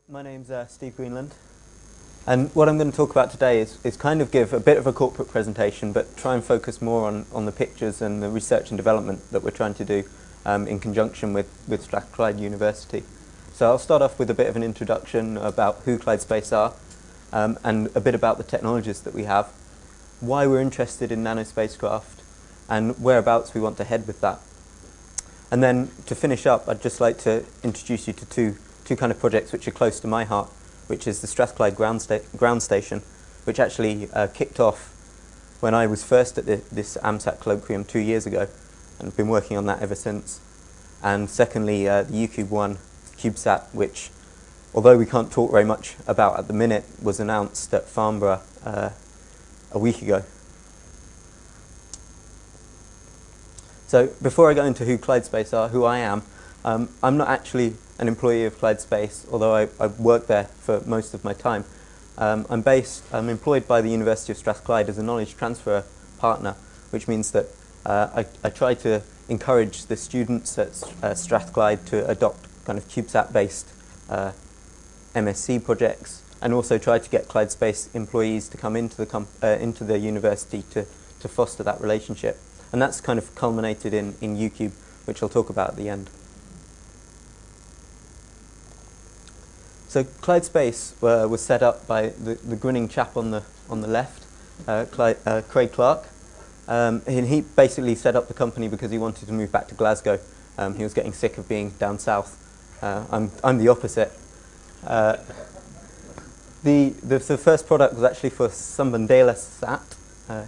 My name's Steve Greenland, and what I'm going to talk about today is kind of give a bit of a corporate presentation, but try and focus more on the pictures and the research and development that we're trying to do in conjunction with Clyde University. So I'll start off with a bit of an introduction about who Clyde Space are, and a bit about the technologies that we have, why we're interested in nanospacecraft, and whereabouts we want to head with that. And then to finish up, I'd just like to introduce you to two kind of projects which are close to my heart, which is the Strathclyde ground station, which actually kicked off when I was first at this AMSAT Colloquium 2 years ago, and I've been working on that ever since. And secondly, the UCube-1 CubeSat, which, although we can't talk very much about at the minute, was announced at Farnborough a week ago. So before I go into who Clyde Space are, who I am, I'm not actually an employee of Clyde Space, although I've worked there for most of my time. I'm employed by the University of Strathclyde as a knowledge transfer partner, which means that I try to encourage the students at Strathclyde to adopt kind of CubeSat-based MSc projects, and also try to get Clyde Space employees to come into the university to foster that relationship. And that's kind of culminated in UCube, which I'll talk about at the end. So Clyde Space was set up by the grinning chap on the left, Craig Clark. And he basically set up the company because he wanted to move back to Glasgow. He was getting sick of being down south. I'm the opposite. The first product was actually for Sunbandela-sat,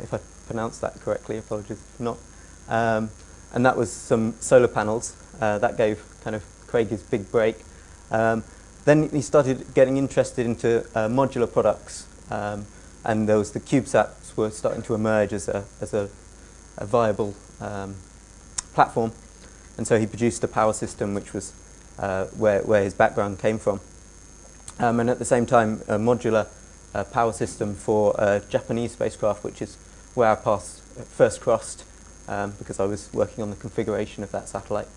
if I pronounced that correctly, apologies if not. And that was some solar panels. That gave kind of Craig his big break. Then he started getting interested into modular products, and there was the CubeSats were starting to emerge as a viable platform, and so he produced a power system, which was where his background came from, and at the same time a modular power system for a Japanese spacecraft, which is where our paths first crossed, because I was working on the configuration of that satellite.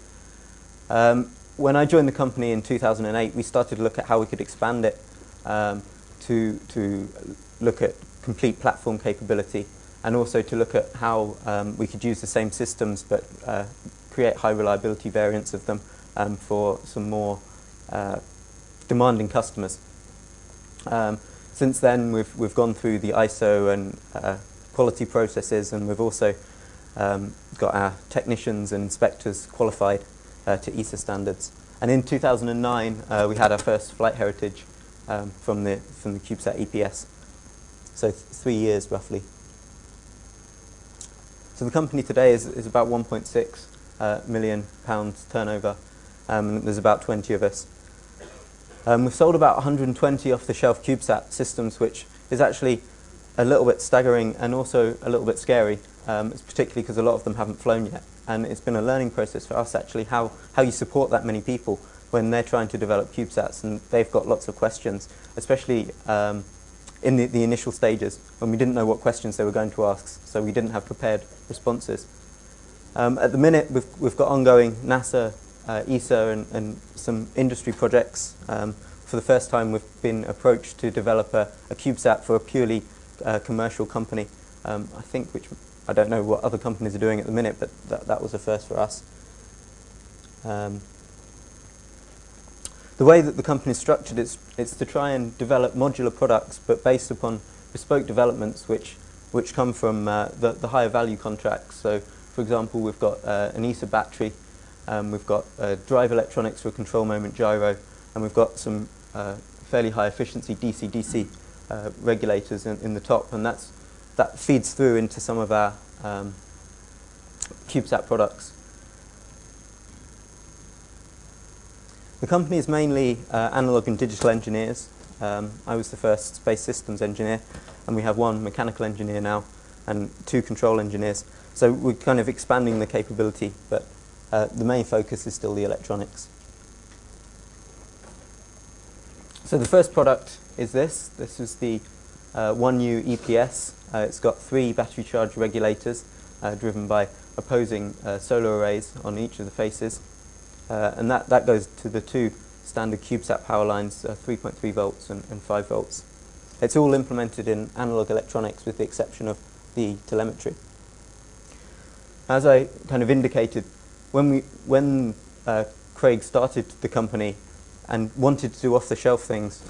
When I joined the company in 2008, we started to look at how we could expand it to look at complete platform capability, and also to look at how we could use the same systems but create high reliability variants of them for some more demanding customers. Since then, we've gone through the ISO and quality processes, and we've also got our technicians and inspectors qualified to ESA standards. And in 2009, we had our first flight heritage from the CubeSat EPS. So 3 years roughly. So the company today is about 1.6 million pounds turnover, and there's about 20 of us. We've sold about 120 off-the-shelf CubeSat systems, which is actually a little bit staggering and also a little bit scary. It's particularly because a lot of them haven't flown yet. And it's been a learning process for us, actually, how you support that many people when they're trying to develop CubeSats, and they've got lots of questions, especially in the initial stages, when we didn't know what questions they were going to ask, so we didn't have prepared responses. At the minute, we've got ongoing NASA, ESA, and some industry projects. For the first time, we've been approached to develop a CubeSat for a purely commercial company, I think, which I don't know what other companies are doing at the minute, but that was a first for us. The way that the company is structured, it's to try and develop modular products, but based upon bespoke developments which come from the higher value contracts. So, for example, we've got an ESA battery, we've got drive electronics for a control moment gyro, and we've got some fairly high efficiency DC-DC regulators in the top, and that feeds through into some of our CubeSat products. The company is mainly analog and digital engineers. I was the first space systems engineer, and we have one mechanical engineer now and 2 control engineers. So we're kind of expanding the capability, but the main focus is still the electronics. So the first product is this. This is the 1U EPS. It's got 3 battery charge regulators driven by opposing solar arrays on each of the faces. And that goes to the 2 standard CubeSat power lines, 3.3 volts and 5 volts. It's all implemented in analog electronics with the exception of the telemetry. As I kind of indicated, when Craig started the company and wanted to do off-the-shelf things,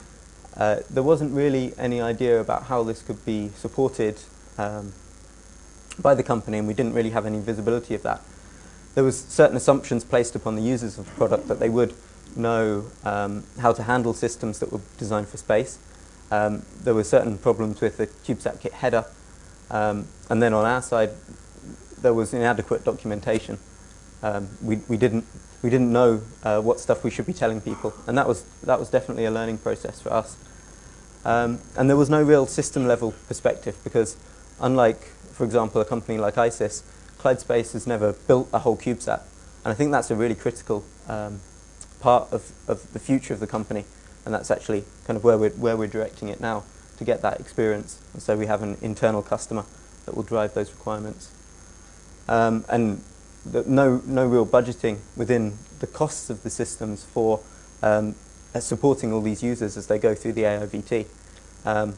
there wasn't really any idea about how this could be supported by the company, and we didn't really have any visibility of that. There was certain assumptions placed upon the users of the product that they would know how to handle systems that were designed for space. There were certain problems with the CubeSat kit header, and then on our side there was inadequate documentation. We didn't know what stuff we should be telling people, and that was definitely a learning process for us. And there was no real system level perspective because, unlike, for example, a company like ISIS, Clyde Space has never built a whole CubeSat, and I think that's a really critical part of the future of the company, and that's actually kind of where we're directing it now, to get that experience, and so we have an internal customer that will drive those requirements. And no real budgeting within the costs of the systems for supporting all these users as they go through the AIVT, and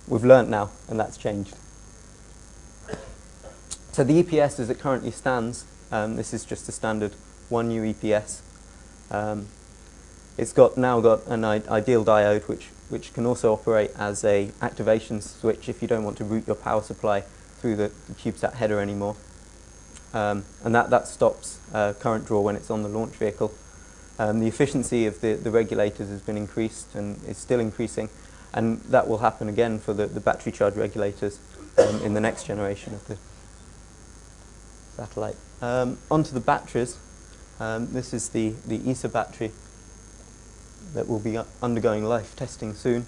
we've learnt now, and that's changed. So the EPS as it currently stands, this is just a standard 1U EPS. It's now got an ideal diode which can also operate as a activation switch if you don't want to route your power supply through the CubeSat header anymore. And that stops current draw when it's on the launch vehicle. The efficiency of the regulators has been increased and is still increasing, and that will happen again for the battery charge regulators in the next generation of the satellite. Onto the batteries. This is the ESA battery that will be undergoing life testing soon.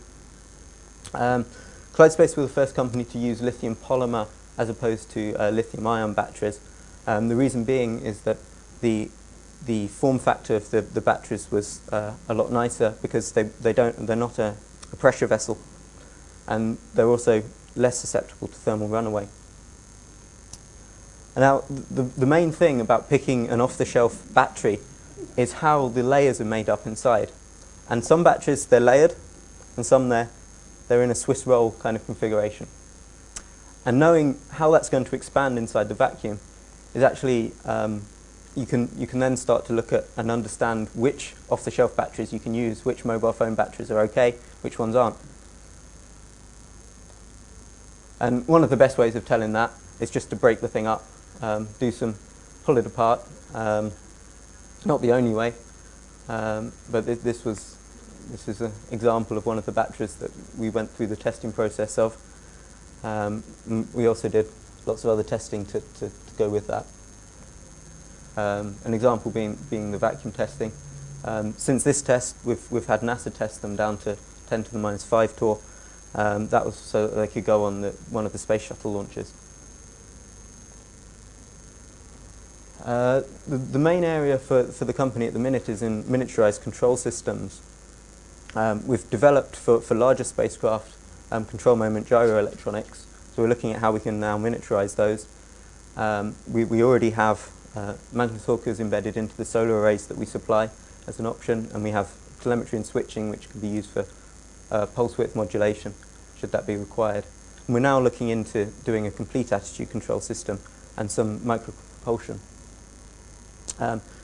Clyde Space were the first company to use lithium polymer as opposed to lithium-ion batteries. The reason being is that the form factor of the batteries was a lot nicer because they're not a pressure vessel, and they're also less susceptible to thermal runaway. And now the main thing about picking an off-the-shelf battery is how the layers are made up inside. And some batteries, they're layered, and some they're in a Swiss roll kind of configuration. And knowing how that's going to expand inside the vacuum is actually, you can then start to look at and understand which off-the-shelf batteries you can use, which mobile phone batteries are okay, which ones aren't. And one of the best ways of telling that is just to break the thing up, pull it apart. Not the only way, but this is an example of one of the batteries that we went through the testing process of. We also did lots of other testing to go with that. An example being the vacuum testing. Since this test, we've had NASA test them down to 10 to the minus 5 torr. That was so that they could go on one of the space shuttle launches. The main area for the company at the minute is in miniaturized control systems. We've developed for larger spacecraft control moment gyro electronics, so we're looking at how we can now miniaturize those. We already have magnetometers embedded into the solar arrays that we supply as an option, and we have telemetry and switching which can be used for pulse width modulation, should that be required. And we're now looking into doing a complete attitude control system and some micropropulsion.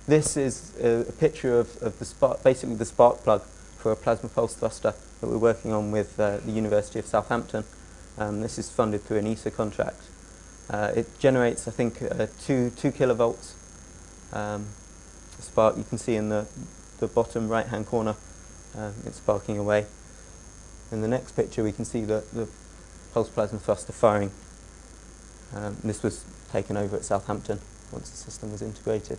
This is a picture of basically the spark plug for a plasma pulse thruster that we're working on with the University of Southampton. This is funded through an ESA contract. It generates, I think, 2 kilovolts. Spark you can see in the bottom right-hand corner. It's sparking away. In the next picture, we can see the pulse plasma thruster firing. This was taken over at Southampton once the system was integrated.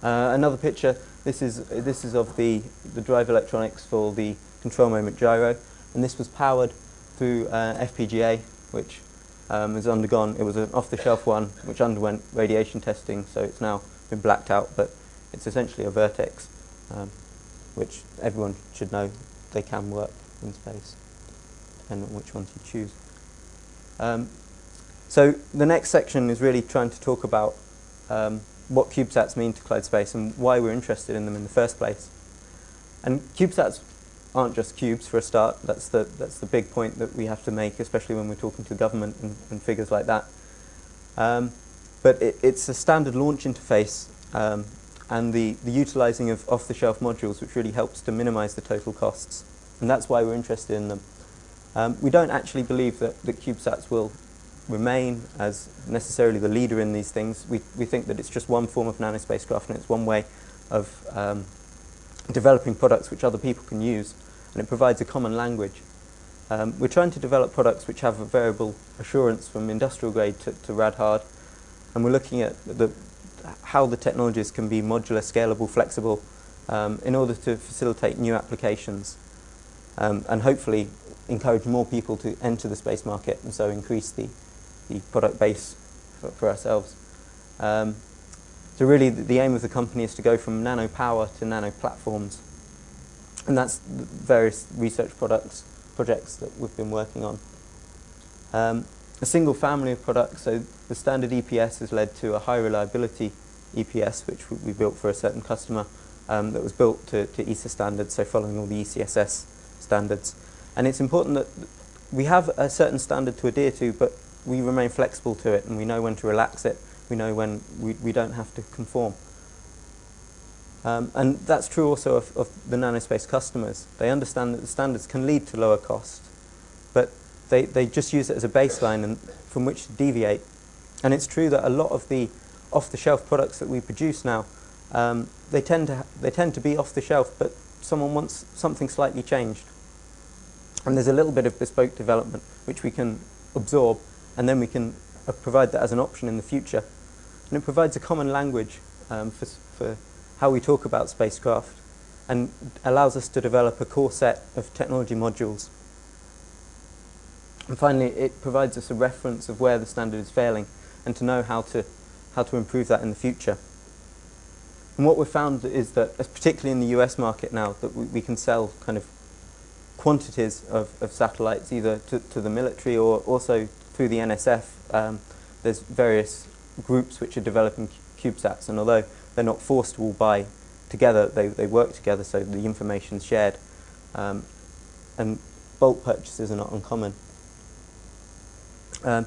Another picture. This is of the drive electronics for the control moment gyro, and this was powered through FPGA, which has undergone. It was an off-the-shelf one which underwent radiation testing, so it's now been blacked out. But it's essentially a Vertex, which everyone should know they can work in space, depending on which ones you choose. So the next section is really trying to talk about what CubeSats mean to Clyde Space and why we're interested in them in the first place. And CubeSats aren't just cubes for a start. That's the big point that we have to make, especially when we're talking to government and figures like that. But it's a standard launch interface and the utilising of off-the-shelf modules, which really helps to minimise the total costs. And that's why we're interested in them. We don't actually believe that CubeSats will remain as necessarily the leader in these things. We think that it's just one form of nanospacecraft, and it's one way of developing products which other people can use, and it provides a common language. We're trying to develop products which have a variable assurance from industrial grade to rad hard, and we're looking at how the technologies can be modular, scalable, flexible, in order to facilitate new applications, and hopefully encourage more people to enter the space market, and so increase the product base for ourselves. So really the aim of the company is to go from nanopower to nano platforms, and that's the various research projects that we've been working on. A single family of products, so the standard EPS has led to a high reliability EPS, which we built for a certain customer, that was built to ESA standards, so following all the ECSS standards. And it's important that we have a certain standard to adhere to, but we remain flexible to it, and we know when to relax it. We know when we don't have to conform. And that's true also of the Nanospace customers. They understand that the standards can lead to lower cost, but they just use it as a baseline and from which to deviate. And it's true that a lot of the off-the-shelf products that we produce now, they tend to be off-the-shelf, but someone wants something slightly changed. And there's a little bit of bespoke development which we can absorb, and then we can provide that as an option in the future. And it provides a common language for how we talk about spacecraft, and allows us to develop a core set of technology modules. And finally, it provides us a reference of where the standard is failing, and to know how to improve that in the future. And what we've found is that, particularly in the US market now, that we can sell kind of quantities of satellites either to the military or also through the NSF. There's various groups which are developing CubeSats, and although they're not forced to all buy together, they work together, so the information's shared, and bulk purchases are not uncommon.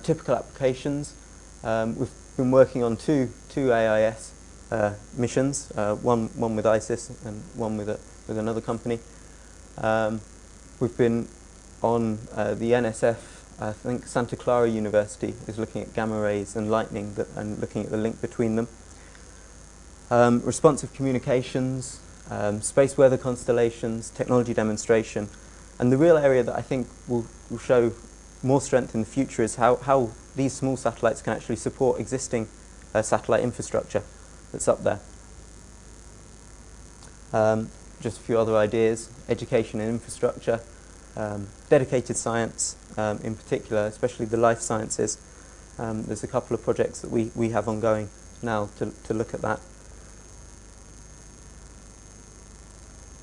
Typical applications, we've been working on two AIS missions, one with ISIS and one with another company. We've been on the NSF, I think Santa Clara University is looking at gamma rays and lightning and looking at the link between them. Responsive communications, space weather constellations, technology demonstration, and the real area that I think will show more strength in the future is how these small satellites can actually support existing satellite infrastructure that's up there. Just a few other ideas: education and infrastructure, dedicated science in particular, especially the life sciences. There's a couple of projects that we have ongoing now to look at that.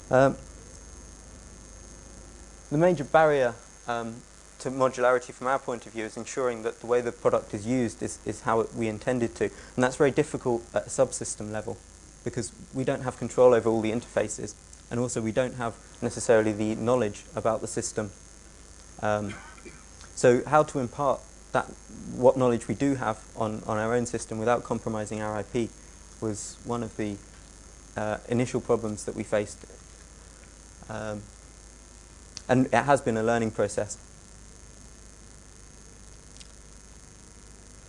The major barrier to modularity from our point of view is ensuring that the way the product is used is how we intended to, and that's very difficult at a subsystem level, because we don't have control over all the interfaces, and also we don't have necessarily the knowledge about the system. So how to impart what knowledge we do have on our own system without compromising our IP was one of the initial problems that we faced. And it has been a learning process.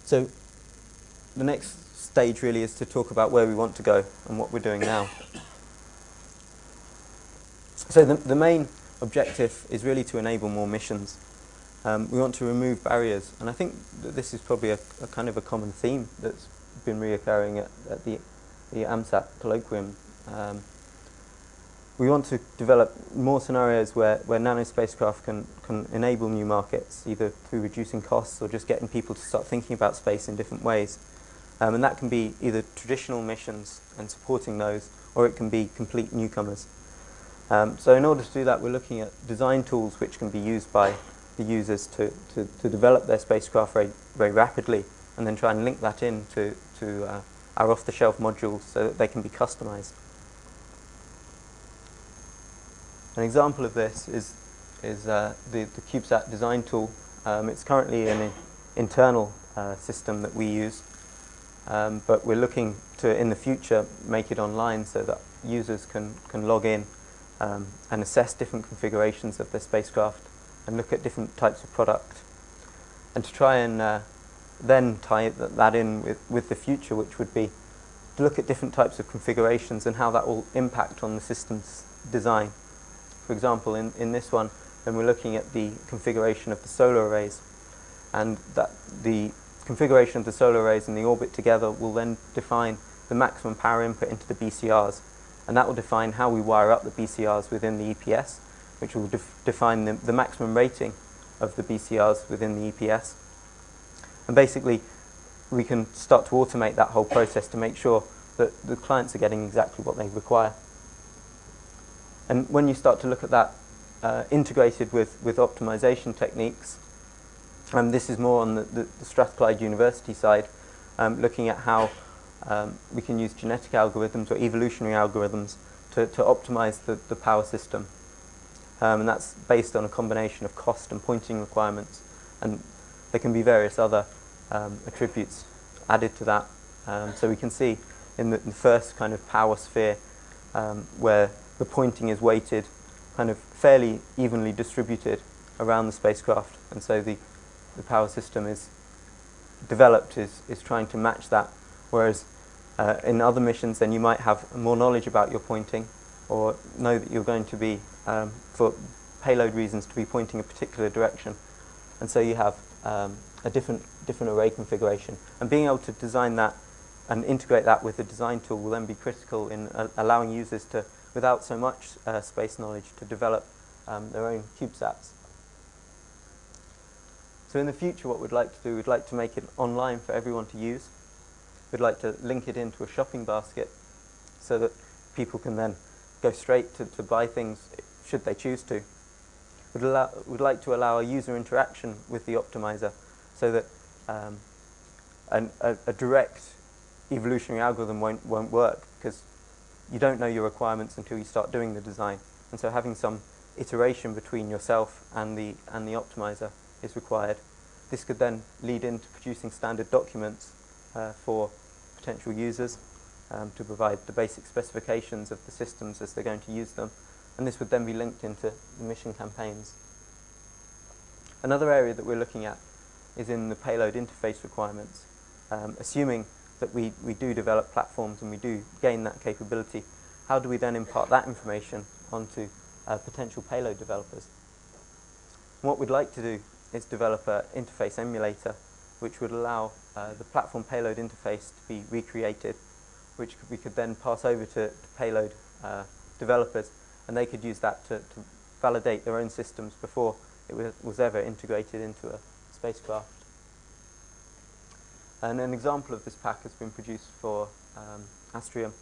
So the next stage really is to talk about where we want to go and what we're doing now. So the main objective is really to enable more missions. We want to remove barriers, and I think that this is probably a kind of a common theme that's been reoccurring at the AMSAT Colloquium. We want to develop more scenarios where nanospacecraft can enable new markets, either through reducing costs or just getting people to start thinking about space in different ways. And that can be either traditional missions and supporting those, or it can be complete newcomers. So in order to do that, we're looking at design tools which can be used by the users to develop their spacecraft very rapidly, and then try and link that in to our off-the-shelf modules so that they can be customized. An example of this is the CubeSat design tool. It's currently an internal system that we use, but we're looking to, in the future, make it online so that users can log in and assess different configurations of their spacecraft and look at different types of product. And to try and then tie that in with the future, which would be to look at different types of configurations and how that will impact on the system's design. For example, in this one, then we're looking at the configuration of the solar arrays, and that the configuration of the solar arrays and the orbit together will then define the maximum power input into the BCRs, and that will define how we wire up the BCRs within the EPS, which will define the maximum rating of the BCRs within the EPS. And basically, we can start to automate that whole process to make sure that the clients are getting exactly what they require. And when you start to look at that integrated with optimization techniques, and this is more on the Clyde University side, looking at how we can use genetic algorithms or evolutionary algorithms to optimize the power system. And that's based on a combination of cost and pointing requirements, and there can be various other attributes added to that. So we can see in the first kind of power sphere where the pointing is weighted kind of fairly evenly distributed around the spacecraft, and so the power system is developed is trying to match that, whereas in other missions then you might have more knowledge about your pointing or know that you're going to be for payload reasons to be pointing a particular direction, and so you have a different array configuration, and being able to design that and integrate that with the design tool will then be critical in allowing users to, without so much space knowledge, to develop their own CubeSats. So in the future what we'd like to do, we'd like to make it online for everyone to use. We'd like to link it into a shopping basket so that people can then go straight to buy things should they choose to. We'd like to allow a user interaction with the optimizer so that a direct evolutionary algorithm won't work, because you don't know your requirements until you start doing the design. And so having some iteration between yourself and the optimizer is required. This could then lead into producing standard documents for potential users to provide the basic specifications of the systems as they're going to use them, and this would then be linked into the mission campaigns. Another area that we're looking at is in the payload interface requirements. Assuming that we do develop platforms and we do gain that capability, how do we then impart that information onto potential payload developers? What we'd like to do is develop an interface emulator which would allow the platform payload interface to be recreated, which we could then pass over to payload developers, and they could use that to validate their own systems before it was ever integrated into a spacecraft. And an example of this pack has been produced for Astrium,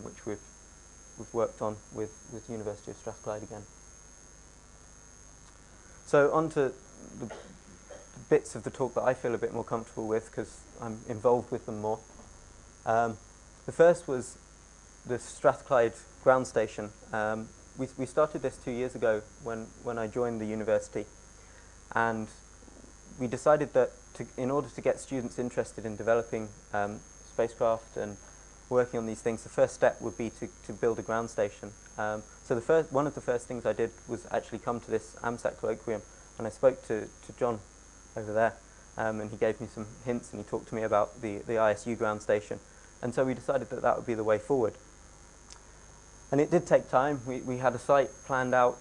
which we've worked on with the University of Strathclyde again. So on to the bits of the talk that I feel a bit more comfortable with, because I'm involved with them more. The first was the Strathclyde ground station. We started this 2 years ago when I joined the university, and we decided that in order to get students interested in developing spacecraft and working on these things, the first step would be to build a ground station. So one of the first things I did was actually come to this AMSAT Colloquium, and I spoke to John over there, and he gave me some hints, and he talked to me about the ISU ground station, and so we decided that that would be the way forward. And it did take time. We had a site planned out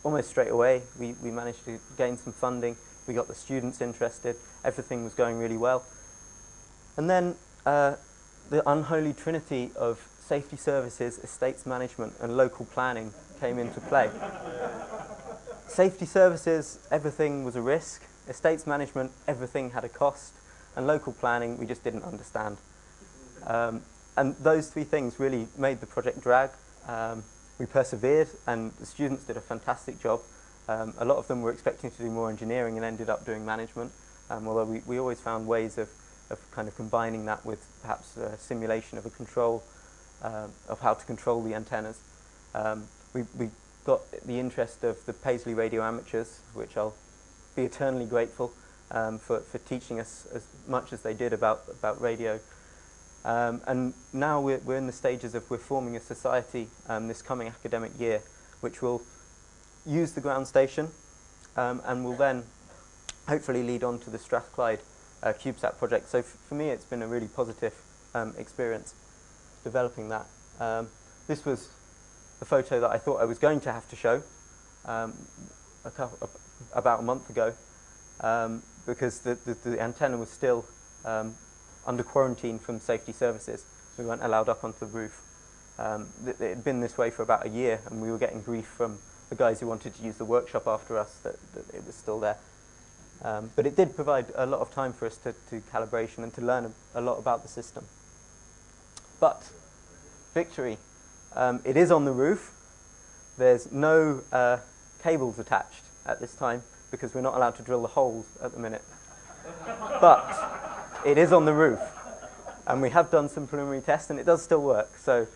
almost straight away. We managed to gain some funding. We got the students interested. Everything was going really well. And then the unholy trinity of safety services, estates management, and local planning came into play. Safety services, everything was a risk. Estates management, everything had a cost. And local planning, we just didn't understand. And those three things really made the project drag. We persevered, and the students did a fantastic job. A lot of them were expecting to do more engineering and ended up doing management, although we always found ways of of kind of combining that with perhaps a simulation of a control, of how to control the antennas. We got the interest of the Paisley radio amateurs, which I'll be eternally grateful for teaching us as much as they did about radio. And now we're in the stages of we're forming a society this coming academic year, which will use the ground station and will then hopefully lead on to the Strathclyde CubeSat project. So for me, it's been a really positive experience developing that. This was the photo that I thought I was going to have to show about a month ago, because the antenna was still under quarantine from safety services. We weren't allowed up onto the roof. It had been this way for about a year, and we were getting grief from the guys who wanted to use the workshop after us that it was still there. But it did provide a lot of time for us to calibration and to learn a lot about the system. But victory. It is on the roof. There's no cables attached at this time because we're not allowed to drill the holes at the minute. But it is on the roof, and we have done some preliminary tests, and it does still work. So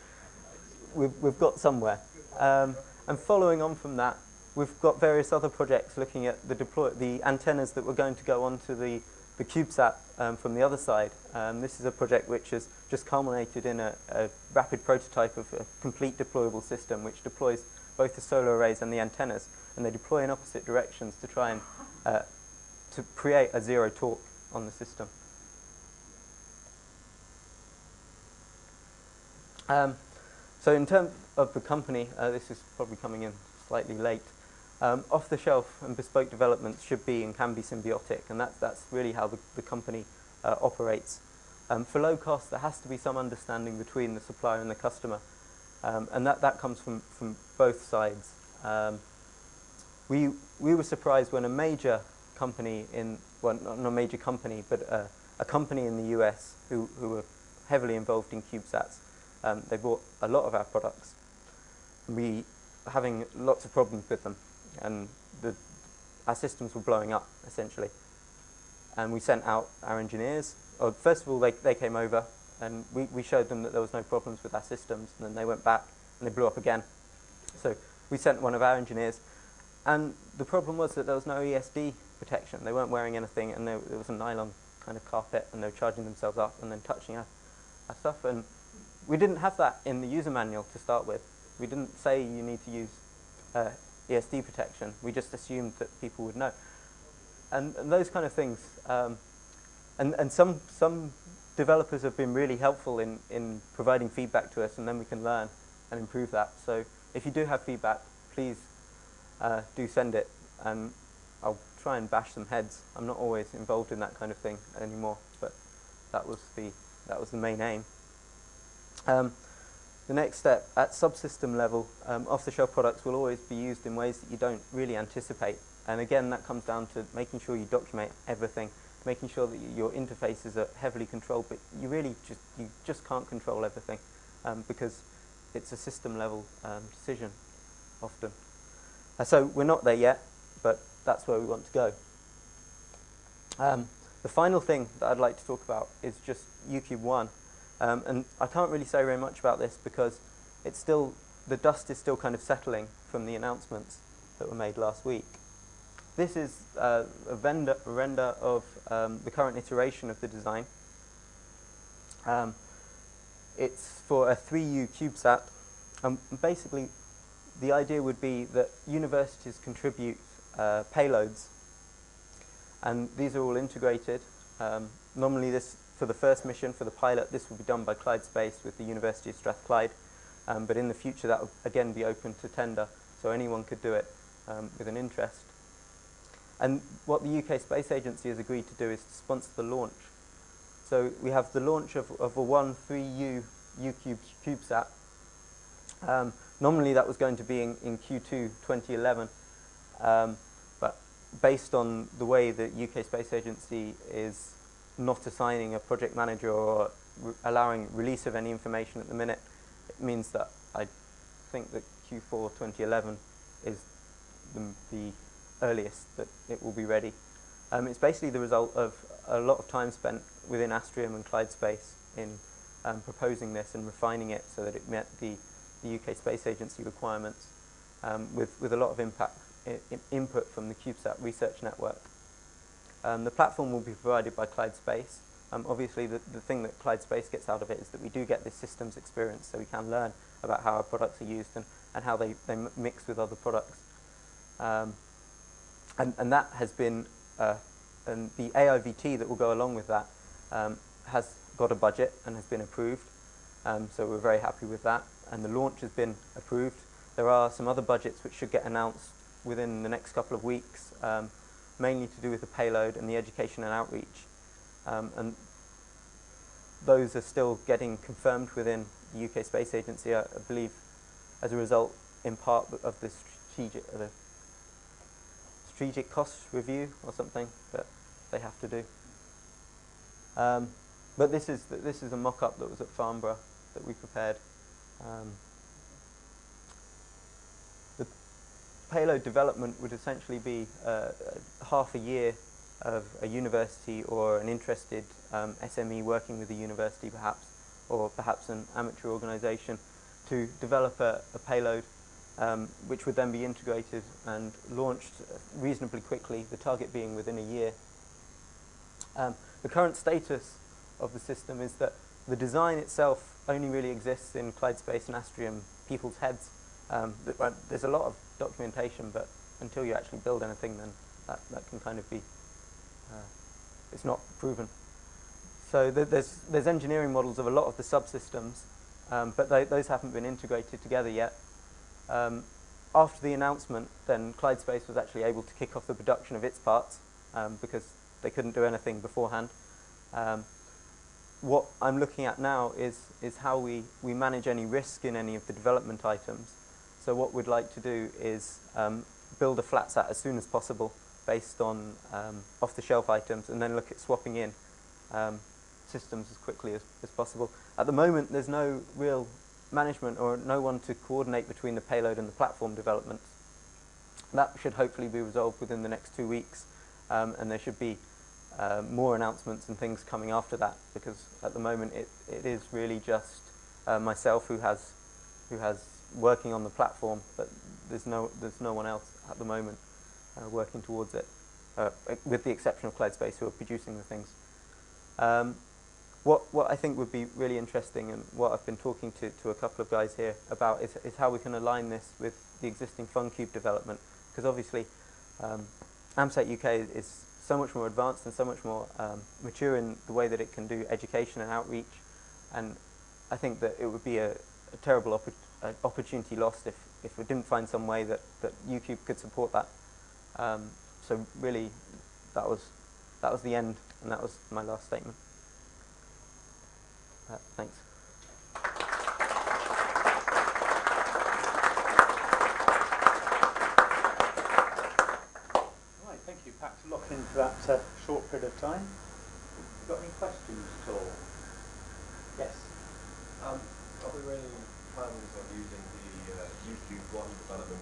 we've got somewhere. And following on from that, we've got various other projects looking at the antennas that were going to go onto the CubeSat from the other side. This is a project which has just culminated in a rapid prototype of a complete deployable system which deploys both the solar arrays and the antennas, and they deploy in opposite directions to try and to create a zero torque on the system. So in terms of the company, this is probably coming in slightly late. Off-the-shelf and bespoke developments should be and can be symbiotic, and that's really how the company operates. For low cost, there has to be some understanding between the supplier and the customer, and that comes from both sides. We were surprised when a major company well, not a major company, but a company in the US who were heavily involved in CubeSats, they bought a lot of our products. We were having lots of problems with them, and our systems were blowing up, essentially. And we sent out our engineers. First of all, they came over, and we showed them that there was no problems with our systems, and then they went back, and they blew up again. So we sent one of our engineers, and the problem was that there was no ESD protection. They weren't wearing anything, and there was a nylon kind of carpet, and they were charging themselves up and then touching our stuff. And we didn't have that in the user manual to start with. We didn't say you need to use ESD protection. We just assumed that people would know. And those kind of things. And some developers have been really helpful in providing feedback to us, and then we can learn and improve that. So if you do have feedback, please do send it, and I'll try and bash some heads. I'm not always involved in that kind of thing anymore, but that was the main aim. The next step, at subsystem level, off-the-shelf products will always be used in ways that you don't really anticipate. And again, that comes down to making sure you document everything, making sure that your interfaces are heavily controlled, but you just can't control everything because it's a system level decision often. So we're not there yet, but that's where we want to go. The final thing that I'd like to talk about is just UCube 1. And I can't really say very much about this because the dust is still kind of settling from the announcements that were made last week. This is a render of the current iteration of the design. It's for a 3U CubeSat. Basically, the idea would be that universities contribute payloads, and these are all integrated. Normally for the first mission, for the pilot, this will be done by Clyde Space with the University of Strathclyde, but in the future that will again be open to tender, so anyone could do it with an interest. And what the UK Space Agency has agreed to do is to sponsor the launch. So we have the launch of a 3U UCube CubeSat. Normally that was going to be in Q2 2011, but based on the way the UK Space Agency is not assigning a project manager or allowing release of any information at the minute, it means that I think that Q4 2011 is the earliest that it will be ready. It's basically the result of a lot of time spent within Astrium and Clyde Space in proposing this and refining it so that it met the UK Space Agency requirements, with a lot of input from the CubeSat research network. The platform will be provided by Clyde Space. Obviously, the thing that Clyde Space gets out of it is that we do get this systems experience, so we can learn about how our products are used and how they mix with other products. And that has been, and the AIVT that will go along with that has got a budget and has been approved. So we're very happy with that. And the launch has been approved. There are some other budgets which should get announced within the next couple of weeks, mainly to do with the payload and the education and outreach. And those are still getting confirmed within the UK Space Agency, I believe, as a result, in part, of the strategic cost review or something that they have to do. But this is a mock-up that was at Farnborough that we prepared. The payload development would essentially be half a year of a university or an interested SME working with a university perhaps, or perhaps an amateur organisation, to develop a payload which would then be integrated and launched reasonably quickly, the target being within a year. The current status of the system is that the design itself only really exists in Clyde Space and Astrium people's heads. There's a lot of documentation, but until you actually build anything, then that can kind of be, it's not proven. So there's engineering models of a lot of the subsystems, but those haven't been integrated together yet. After the announcement, then Clyde Space was actually able to kick off the production of its parts, because they couldn't do anything beforehand. What I'm looking at now is how we manage any risk in any of the development items. So what we'd like to do is build a flat sat as soon as possible based on off-the-shelf items, and then look at swapping in systems as quickly as possible. At the moment, there's no real management or no one to coordinate between the payload and the platform development. That should hopefully be resolved within the next 2 weeks, and there should be more announcements and things coming after that, because at the moment it is really just myself who has working on the platform, but there's no one else at the moment working towards it, with the exception of Clyde Space, who are producing the things. What I think would be really interesting, and what I've been talking to a couple of guys here about, is how we can align this with the existing FunCube development, because obviously AMSAT-UK is so much more advanced and so much more mature in the way that it can do education and outreach, and I think that it would be a terrible opportunity lost if we didn't find some way that UCube could support that. So really, that was the end, and that was my last statement. Thanks. Right, thank you. Packed a lot into that short period of time. Have you got any questions at all? Yes. Are there any plans on using the YouTube one development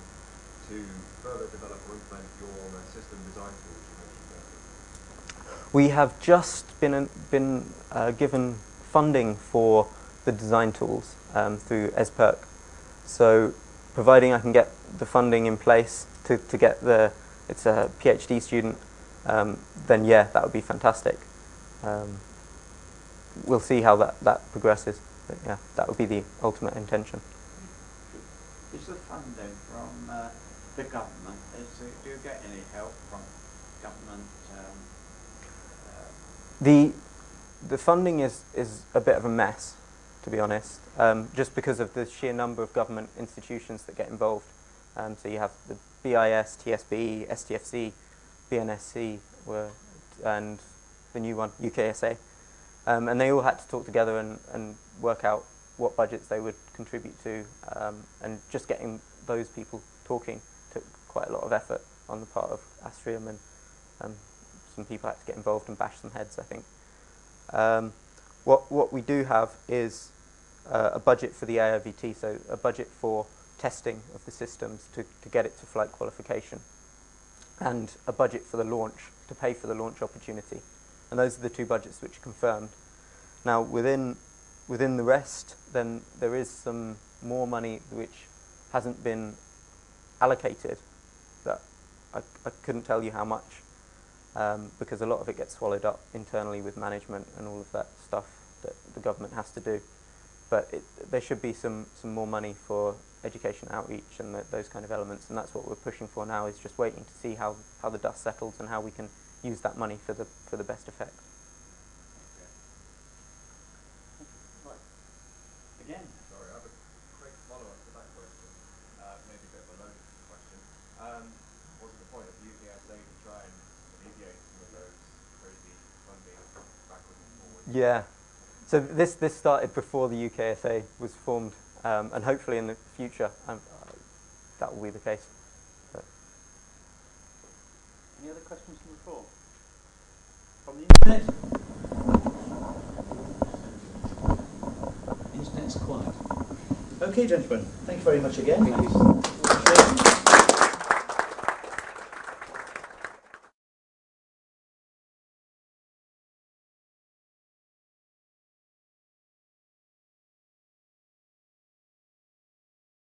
to further develop or implement your system design tools you mentioned earlier? We have just been given funding for the design tools through SPERC. So providing I can get the funding in place to get it's a PhD student, then yeah, that would be fantastic. We'll see how that progresses, but yeah, that would be the ultimate intention. Is the funding from the government, do you get any help from government? The funding is a bit of a mess, to be honest, just because of the sheer number of government institutions that get involved. So you have the BIS, TSB, STFC, BNSC, and the new one, UKSA. And they all had to talk together and work out what budgets they would contribute to, and just getting those people talking took quite a lot of effort on the part of Astrium, and some people had to get involved and bash some heads, I think. What we do have is a budget for the AIVT, so a budget for testing of the systems to get it to flight qualification, and a budget for the launch, to pay for the launch opportunity. And those are the two budgets which are confirmed. Now, within the rest, then there is some more money which hasn't been allocated. That I couldn't tell you how much, because a lot of it gets swallowed up internally with management and all of that stuff that the government has to do. But there should be some more money for education outreach and those kind of elements, and that's what we're pushing for now, is just waiting to see how the dust settles and how we can use that money for the best effect. Right. Again. Sorry, I have a quick follow-up to that question. Maybe a bit of a loaded question. Wasn't the point of using SA to try and alleviate some of those crazy funding backwards and forwards? Yeah. So this started before the UKSA was formed, and hopefully in the future that will be the case. But Any other questions from the floor? From the internet? Internet's quiet. Okay, gentlemen, thank you very much again. Thank you.